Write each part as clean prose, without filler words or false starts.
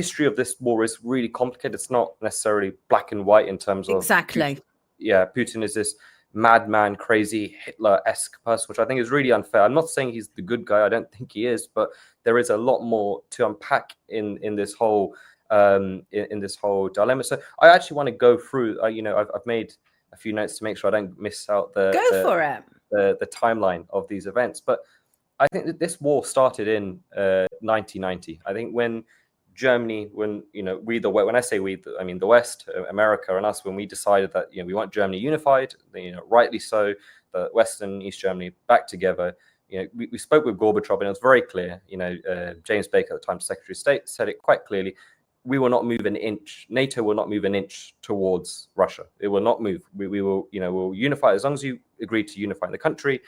history of this war is really complicated. It's not necessarily black and white in terms of exactly. Putin is this madman, crazy Hitler-esque person, which I think is really unfair. I'm not saying he's the good guy. I don't think he is, but there is a lot more to unpack in this whole in this whole dilemma. So I actually want to go through. I've made a few notes to make sure I don't miss out the timeline of these events. But I think that this war started in 1990. I think when Germany, when when I say we, I mean the West, America, and us, when we decided that we want Germany unified, rightly so, the West and East Germany back together. We spoke with Gorbachev, and it was very clear. James Baker, at the time Secretary of State, said it quite clearly. We will not move an inch. NATO will not move an inch towards Russia. It will not move. We will, we'll unify as long as you agree to unify the country.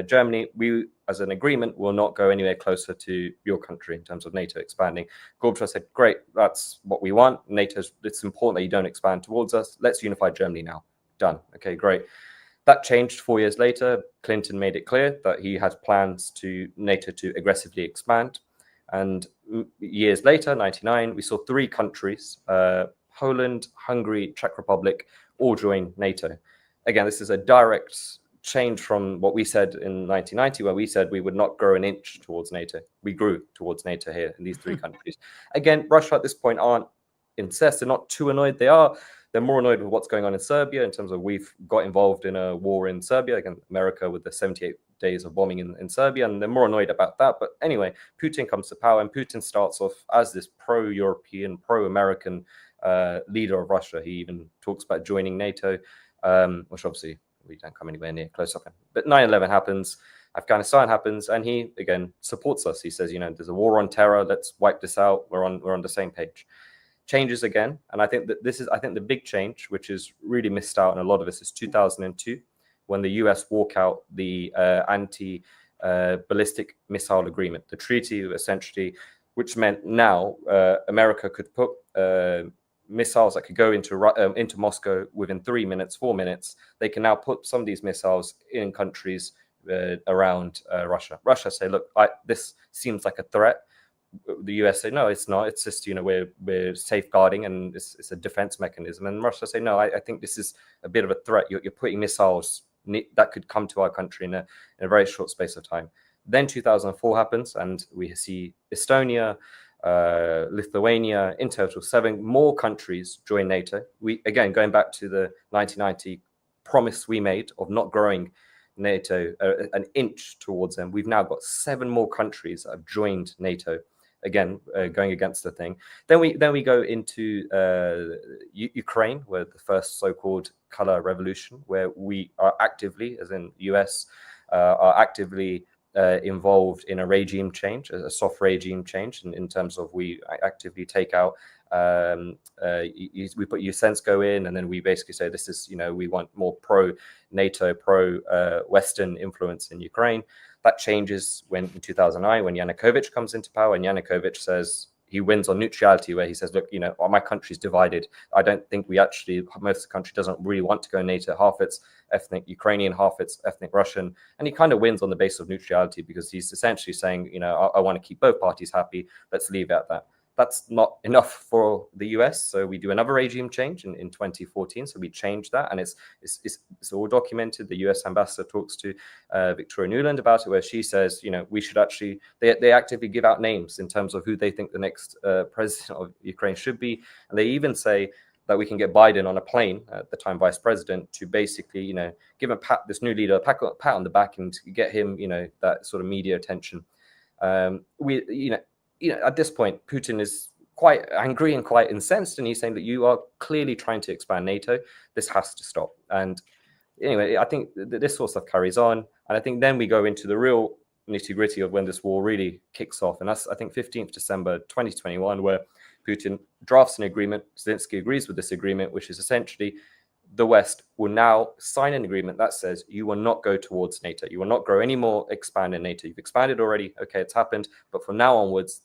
Germany, we, as an agreement, will not go anywhere closer to your country in terms of NATO expanding. Gorbachev said, great, that's what we want. It's important that you don't expand towards us. Let's unify Germany now. Done. Okay, great. That changed 4 years later. Clinton made it clear that he had plans to NATO to aggressively expand. And years later, 1999, we saw 3 countries, Poland, Hungary, Czech Republic, all join NATO. Again, this is a direct change from what we said in 1990, where we said we would not grow an inch towards NATO. We grew towards NATO here in these 3 countries. Again, Russia at this point aren't incensed. They're not too annoyed. They're more annoyed with what's going on in Serbia in terms of we've got involved in a war in Serbia, again, America with the 78 days of bombing in Serbia, and they're more annoyed about that. But anyway, Putin comes to power, and Putin starts off as this pro-European, pro-American leader of Russia. He even talks about joining NATO, which obviously we don't come anywhere near close up. But 9/11 happens, Afghanistan happens, and he again supports us. He says, there's a war on terror. Let's wipe this out. We're on the same page. Changes again, and I think that this is the big change, which is really missed out, and a lot of this is 2002, when the US walk out the anti-ballistic missile agreement, the treaty essentially, which meant now America could put missiles that could go into Moscow within 3 minutes, 4 minutes. They can now put some of these missiles in countries around Russia. Russia say, look, this seems like a threat. The US say, no, it's not. It's just, we're safeguarding, and it's a defense mechanism. And Russia say, no, I think this is a bit of a threat. You're putting missiles that could come to our country in a very short space of time. Then 2004 happens, and we see Estonia, Lithuania, in total 7 more countries join NATO. We, again, going back to the 1990 promise we made of not growing NATO an inch towards them, we've now got 7 more countries that have joined NATO. Again, going against the thing. Then we go into Ukraine, where the first so-called color revolution, where we are actively, as in US, are actively involved in a regime change, a soft regime change, in terms of we actively take out. We put Zelenskyy in, and then we basically say this is, we want more pro-NATO, pro-Western influence in Ukraine. That changes in 2009 when Yanukovych comes into power, and Yanukovych says he wins on neutrality, where he says, look, my country's divided. I don't think most of the country doesn't really want to go in NATO. Half it's ethnic Ukrainian, half it's ethnic Russian. And he kind of wins on the basis of neutrality, because he's essentially saying, I want to keep both parties happy. Let's leave it at that. That's not enough for the US, so we do another regime change in 2014. So we change that, and it's all documented. The US ambassador talks to Victoria Nuland about it, where she says, we should actually, they actively give out names in terms of who they think the next president of Ukraine should be, and they even say that we can get Biden on a plane, at the time vice president, to basically, give him this new leader a pat on the back and get him, that sort of media attention. At this point, Putin is quite angry and quite incensed, and he's saying that you are clearly trying to expand NATO. This has to stop. And anyway, I think this sort of stuff carries on. And I think then we go into the real nitty-gritty of when this war really kicks off. And that's, I think, 15th December 2021, where Putin drafts an agreement. Zelenskyy agrees with this agreement, which is essentially the West will now sign an agreement that says you will not go towards NATO. You will not grow any more, expand in NATO. You've expanded already. Okay, it's happened. But from now onwards,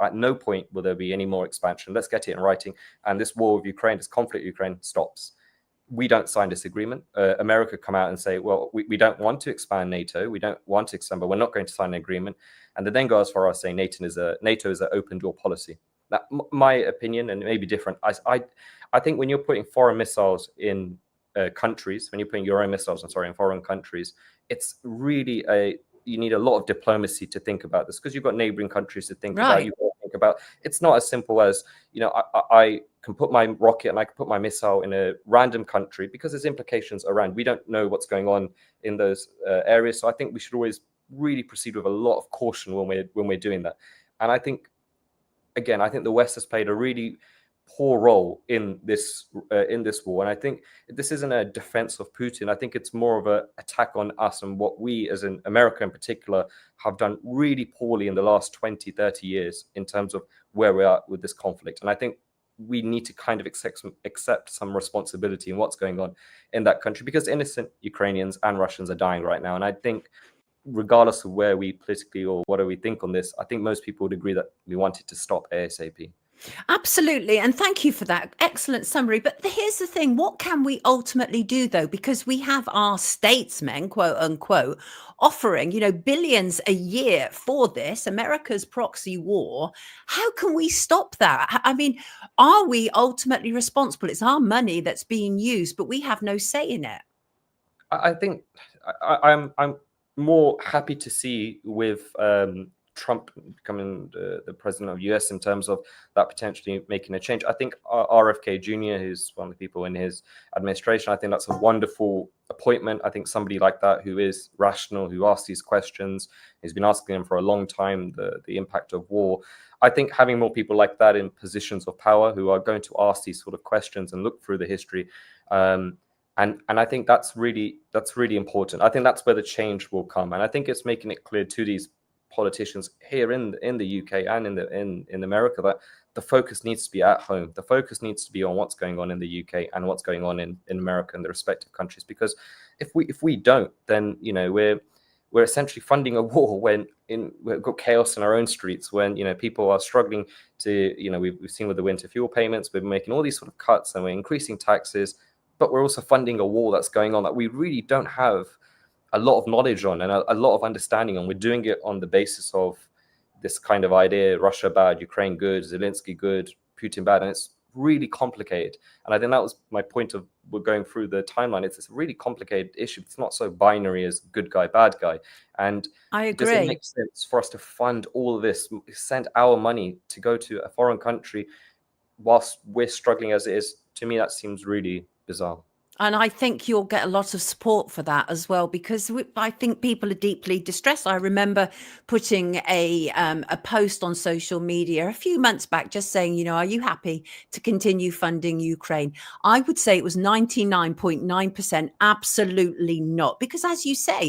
at no point will there be any more expansion. Let's get it in writing. And this war with Ukraine, this conflict with Ukraine stops. We don't sign this agreement. America come out and say, well, we don't want to expand NATO. We don't want to expand, but we're not going to sign an agreement. And they then go as far as saying NATO is an open door policy. My opinion, and it may be different. I think when you're putting foreign missiles in countries, when you're putting your own missiles, I'm sorry, in foreign countries, it's really you need a lot of diplomacy to think about this, because you've got neighboring countries to think about. You've got to think about. It's not as simple as, I can put my rocket and I can put my missile in a random country, because there's implications around. We don't know what's going on in those areas. So I think we should always really proceed with a lot of caution when we're doing that. And I think, again, I think the West has played a really poor role in this war, and I think this isn't a defense of Putin. I think it's more of an attack on us and what we, as in America in particular, have done really poorly in the last 20-30 years in terms of where we are with this conflict. And I think we need to kind of accept some responsibility in what's going on in that country, because innocent Ukrainians and Russians are dying right now. And I think, regardless of where we politically or what do we think on this, I think most people would agree that we want it to stop ASAP. Absolutely. And thank you for that excellent summary. But here's the thing. What can we ultimately do, though? Because we have our statesmen, quote unquote, offering, billions a year for this, America's proxy war. How can we stop that? I mean, are we ultimately responsible? It's our money that's being used, but we have no say in it. I think I'm more happy to see with Trump becoming the president of the US, in terms of that potentially making a change. I think RFK Jr., who's one of the people in his administration, I think that's a wonderful appointment. I think somebody like that, who is rational, who asks these questions, he's been asking them for a long time, the impact of war. I think having more people like that in positions of power, who are going to ask these sort of questions and look through the history, and I think that's really important. I think that's where the change will come, and I think it's making it clear to these politicians here in the UK and in America that the focus needs to be at home. The focus needs to be on what's going on in the UK and what's going on in America and the respective countries. Because if we don't, then we're essentially funding a war when we've got chaos in our own streets, when people are struggling to we've seen with the winter fuel payments, we're making all these sort of cuts and we're increasing taxes, but we're also funding a war that's going on that we really don't have a lot of knowledge on and a lot of understanding on. We're doing it on the basis of this kind of idea: Russia bad, Ukraine good, Zelenskyy good, Putin bad, and it's really complicated. And I think that was my point of we're going through the timeline. It's a really complicated issue. It's not so binary as good guy, bad guy. And I agree. Does it make sense for us to fund all of this, send our money to go to a foreign country whilst we're struggling as it is? To me, that seems really bizarre. And I think you'll get a lot of support for that as well, because I think people are deeply distressed. I remember putting a post on social media a few months back just saying, are you happy to continue funding Ukraine? I would say it was 99.9% absolutely not. Because as you say,